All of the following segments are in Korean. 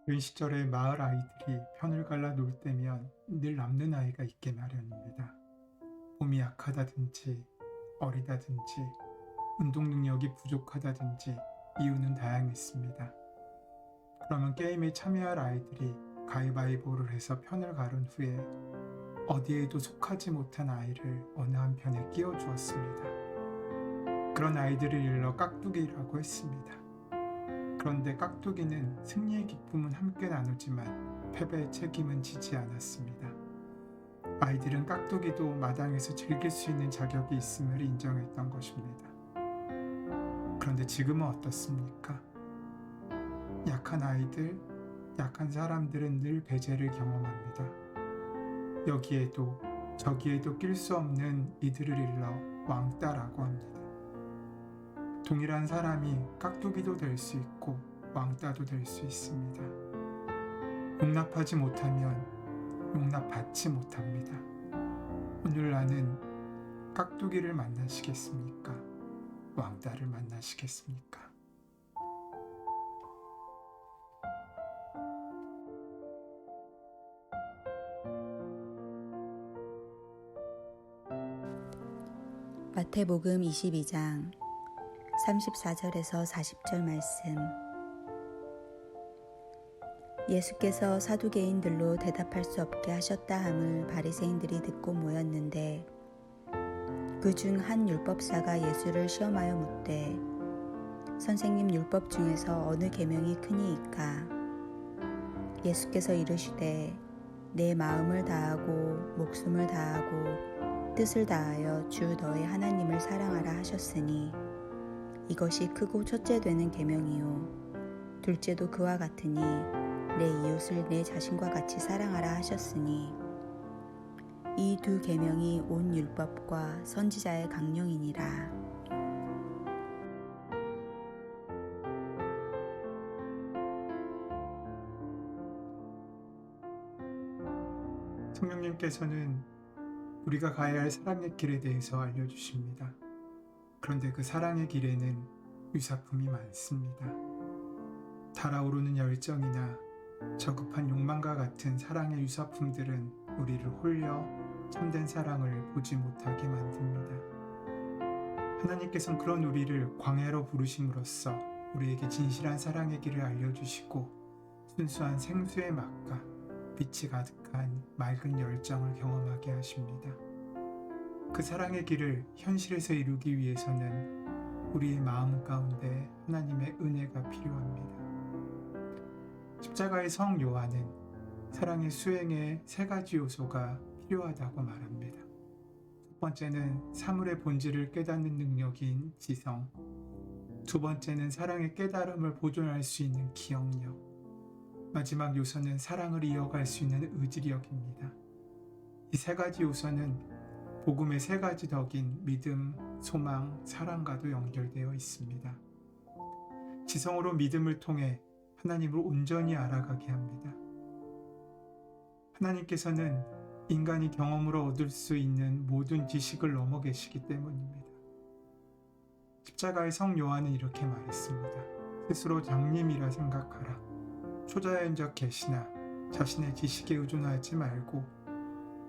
그 시절에 마을 아이들이 편을 갈라 놀 때면 늘 남는 아이가 있게 마련입니다. 몸이 약하다든지 어리다든지 운동 능력이 부족하다든지 이유는 다양했습니다. 그러면 게임에 참여할 아이들이 가위바위보를 해서 편을 가른 후에 어디에도 속하지 못한 아이를 어느 한 편에 끼워 주었습니다. 그런 아이들을 일러 깍두기라고 했습니다. 그런데 깍두기는 승리의 기쁨은 함께 나누지만 패배의 책임은 지지 않았습니다. 아이들은 깍두기도 마당에서 즐길 수 있는 자격이 있음을 인정했던 것입니다. 그런데 지금은 어떻습니까? 약한 아이들, 약한 사람들은 늘 배제를 경험합니다. 여기에도 저기에도 낄 수 없는 이들을 일러 왕따라고 합니다. 동일한 사람이 깍두기도 될 수 있고 왕따도 될 수 있습니다. 용납하지 못하면 용납받지 못합니다. 오늘 나는 깍두기를 만나시겠습니까? 왕따를 만나시겠습니까? 마태복음 22장 34절에서 40절 말씀. 예수께서 사두개인들로 대답할 수 없게 하셨다 함을 바리새인들이 듣고 모였는데 그 중 한 율법사가 예수를 시험하여 묻되 선생님, 율법 중에서 어느 계명이 크니이까? 예수께서 이르시되 내 마음을 다하고 목숨을 다하고 뜻을 다하여 주 너의 하나님을 사랑하라 하셨으니 이것이 크고 첫째 되는 계명이요 둘째도 그와 같으니 내 이웃을 내 자신과 같이 사랑하라 하셨으니 이 두 계명이 온 율법과 선지자의 강령이니라. 성령님께서는 우리가 가야 할 사랑의 길에 대해서 알려주십니다. 그런데 그 사랑의 길에는 유사품이 많습니다. 달아오르는 열정이나 저급한 욕망과 같은 사랑의 유사품들은 우리를 홀려 참된 사랑을 보지 못하게 만듭니다. 하나님께서는 그런 우리를 광야로 부르심으로써 우리에게 진실한 사랑의 길을 알려주시고 순수한 생수의 맛과 빛이 가득한 맑은 열정을 경험하게 하십니다. 그 사랑의 길을 현실에서 이루기 위해서는 우리의 마음 가운데 하나님의 은혜가 필요합니다. 십자가의 성 요한은 사랑의 수행에 세 가지 요소가 필요하다고 말합니다. 첫 번째는 사물의 본질을 깨닫는 능력인 지성, 두 번째는 사랑의 깨달음을 보존할 수 있는 기억력, 마지막 요소는 사랑을 이어갈 수 있는 의지력입니다. 이 세 가지 요소는 복음의 세 가지 덕인 믿음, 소망, 사랑과도 연결되어 있습니다. 지성으로 믿음을 통해 하나님을 온전히 알아가게 합니다. 하나님께서는 인간이 경험으로 얻을 수 있는 모든 지식을 넘어 계시기 때문입니다. 십자가의 성 요한은 이렇게 말했습니다. 스스로 장님이라 생각하라. 초자연적 계시나 자신의 지식에 의존하지 말고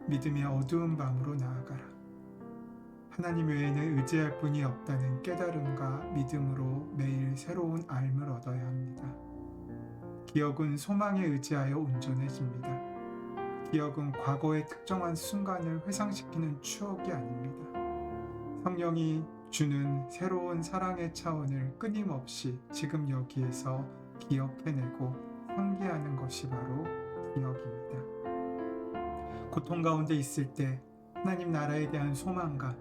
믿음의 어두운 밤으로 나아가라. 하나님 외에는 의지할 분이 없다는 깨달음과 믿음으로 매일 새로운 알을 얻어야 합니다. 기억은 소망에 의지하여 온전해집니다. 기억은 과거의 특정한 순간을 회상시키는 추억이 아닙니다. 성령이 주는 새로운 사랑의 차원을 끊임없이 지금 여기에서 기억해내고 상기하는 것이 바로 기억입니다. 고통 가운데 있을 때 하나님 나라에 대한 소망과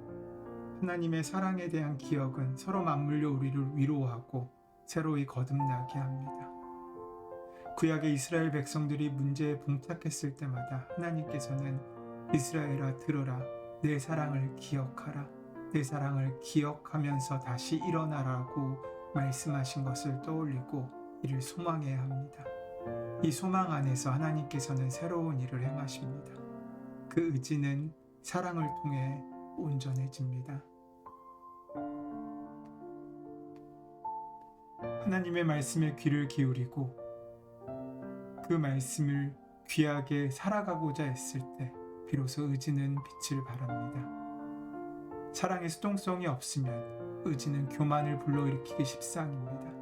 하나님의 사랑에 대한 기억은 서로 맞물려 우리를 위로하고 새로이 거듭나게 합니다. 구약의 이스라엘 백성들이 문제에 봉착했을 때마다 하나님께서는 이스라엘아 들어라, 내 사랑을 기억하라, 내 사랑을 기억하면서 다시 일어나라고 말씀하신 것을 떠올리고 이를 소망해야 합니다. 이 소망 안에서 하나님께서는 새로운 일을 행하십니다. 그 의지는 사랑을 통해 온전해집니다. 하나님의 말씀에 귀를 기울이고 그 말씀을 귀하게 살아가고자 했을 때 비로소 의지는 빛을 발합니다. 사랑의 수동성이 없으면 의지는 교만을 불러일으키기 십상입니다.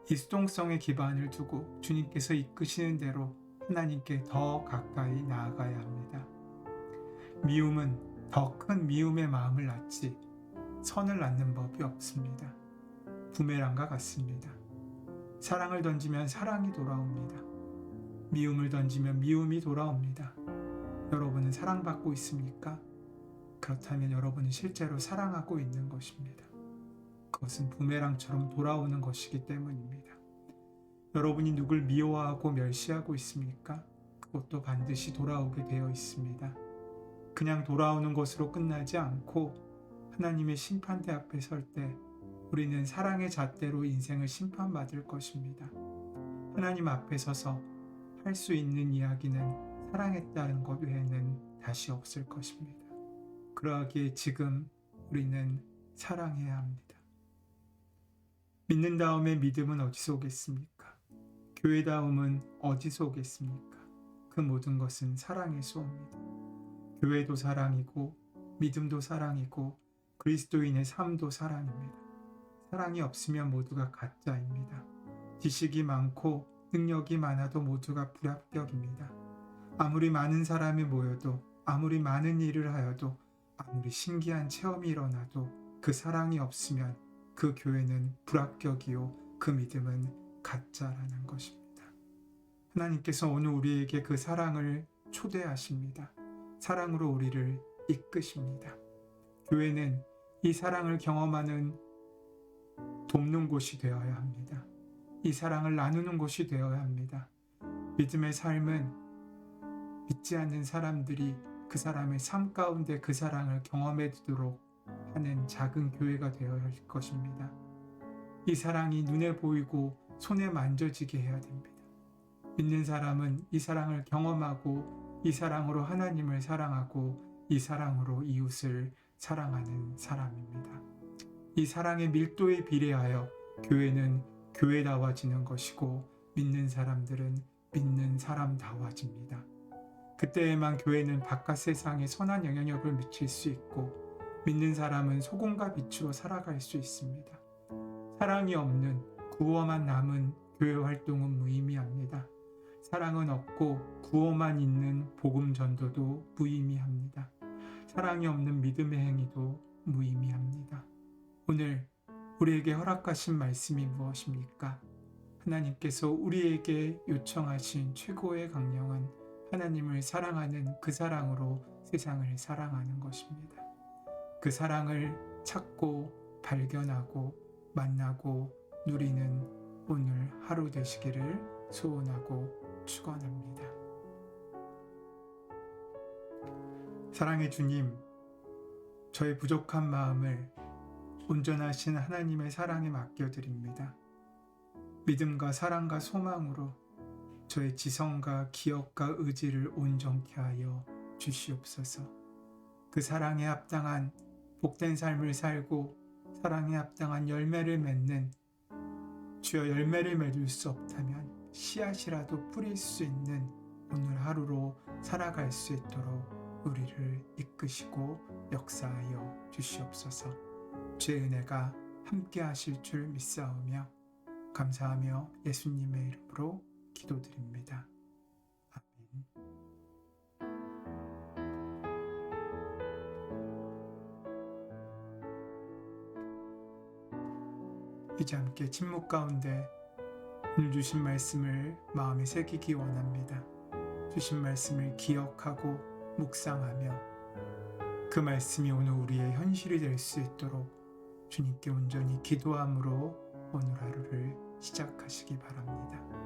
이 수동성의 기반을 두고 주님께서 이끄시는 대로 하나님께 더 가까이 나아가야 합니다. 미움은 더 큰 미움의 마음을 낳지 선을 낳는 법이 없습니다. 부메랑과 같습니다. 사랑을 던지면 사랑이 돌아옵니다. 미움을 던지면 미움이 돌아옵니다. 여러분은 사랑받고 있습니까? 그렇다면 여러분은 실제로 사랑하고 있는 것입니다. 그것은 부메랑처럼 돌아오는 것이기 때문입니다. 여러분이 누굴 미워하고 멸시하고 있습니까? 그것도 반드시 돌아오게 되어 있습니다. 그냥 돌아오는 것으로 끝나지 않고 하나님의 심판대 앞에 설 때 우리는 사랑의 잣대로 인생을 심판받을 것입니다. 하나님 앞에 서서 할 수 있는 이야기는 사랑했다는 것 외에는 다시 없을 것입니다. 그러하기에 지금 우리는 사랑해야 합니다. 믿는 다음에 믿음은 어디서 오겠습니까? 교회다움은 어디서 오겠습니까? 그 모든 것은 사랑에서 옵니다. 교회도 사랑이고 믿음도 사랑이고 그리스도인의 삶도 사랑입니다. 사랑이 없으면 모두가 가짜입니다. 지식이 많고 능력이 많아도 모두가 불합격입니다. 아무리 많은 사람이 모여도 아무리 많은 일을 하여도 아무리 신기한 체험이 일어나도 그 사랑이 없으면 그 교회는 불합격이요 그 믿음은 가짜라는 것입니다. 하나님께서 오늘 우리에게 그 사랑을 초대하십니다. 사랑으로 우리를 이끄십니다. 교회는 이 사랑을 경험하는 돕는 곳이 되어야 합니다. 이 사랑을 나누는 곳이 되어야 합니다. 믿음의 삶은 믿지 않는 사람들이 그 사람의 삶 가운데 그 사랑을 경험하도록 하는 작은 교회가 되어야 할 것입니다. 이 사랑이 눈에 보이고 손에 만져지게 해야 됩니다. 믿는 사람은 이 사랑을 경험하고 이 사랑으로 하나님을 사랑하고 이 사랑으로 이웃을 사랑하는 사람입니다. 이 사랑의 밀도에 비례하여 교회는 교회다워지는 것이고 믿는 사람들은 믿는 사람다워집니다. 그때에만 교회는 바깥 세상에 선한 영향력을 미칠 수 있고 믿는 사람은 소금과 빛으로 살아갈 수 있습니다. 사랑이 없는 구호만 남은 교회 활동은 무의미합니다. 사랑은 없고 구호만 있는 복음 전도도 무의미합니다. 사랑이 없는 믿음의 행위도 무의미합니다. 오늘 우리에게 허락하신 말씀이 무엇입니까? 하나님께서 우리에게 요청하신 최고의 강령은 하나님을 사랑하는 그 사랑으로 세상을 사랑하는 것입니다. 그 사랑을 찾고 발견하고 만나고 누리는 오늘 하루 되시기를 소원하고 축원합니다. 사랑의 주님, 저의 부족한 마음을 온전하신 하나님의 사랑에 맡겨드립니다. 믿음과 사랑과 소망으로 저의 지성과 기억과 의지를 온전케 하여 주시옵소서. 그 사랑에 합당한 복된 삶을 살고 사랑에 합당한 열매를 맺는 주여 열매를 맺을 수 없다면 씨앗이라도 뿌릴 수 있는 오늘 하루로 살아갈 수 있도록 우리를 이끄시고 역사하여 주시옵소서. 주의 은혜가 함께 하실 줄 믿사오며 감사하며 예수님의 이름으로 기도드립니다. 아멘. 이제 함께 침묵 가운데 오늘 주신 말씀을 마음에 새기기 원합니다. 주신 말씀을 기억하고 묵상하며 그 말씀이 오늘 우리의 현실이 될 수 있도록 주님께 온전히 기도함으로 오늘 하루를 시작하시기 바랍니다.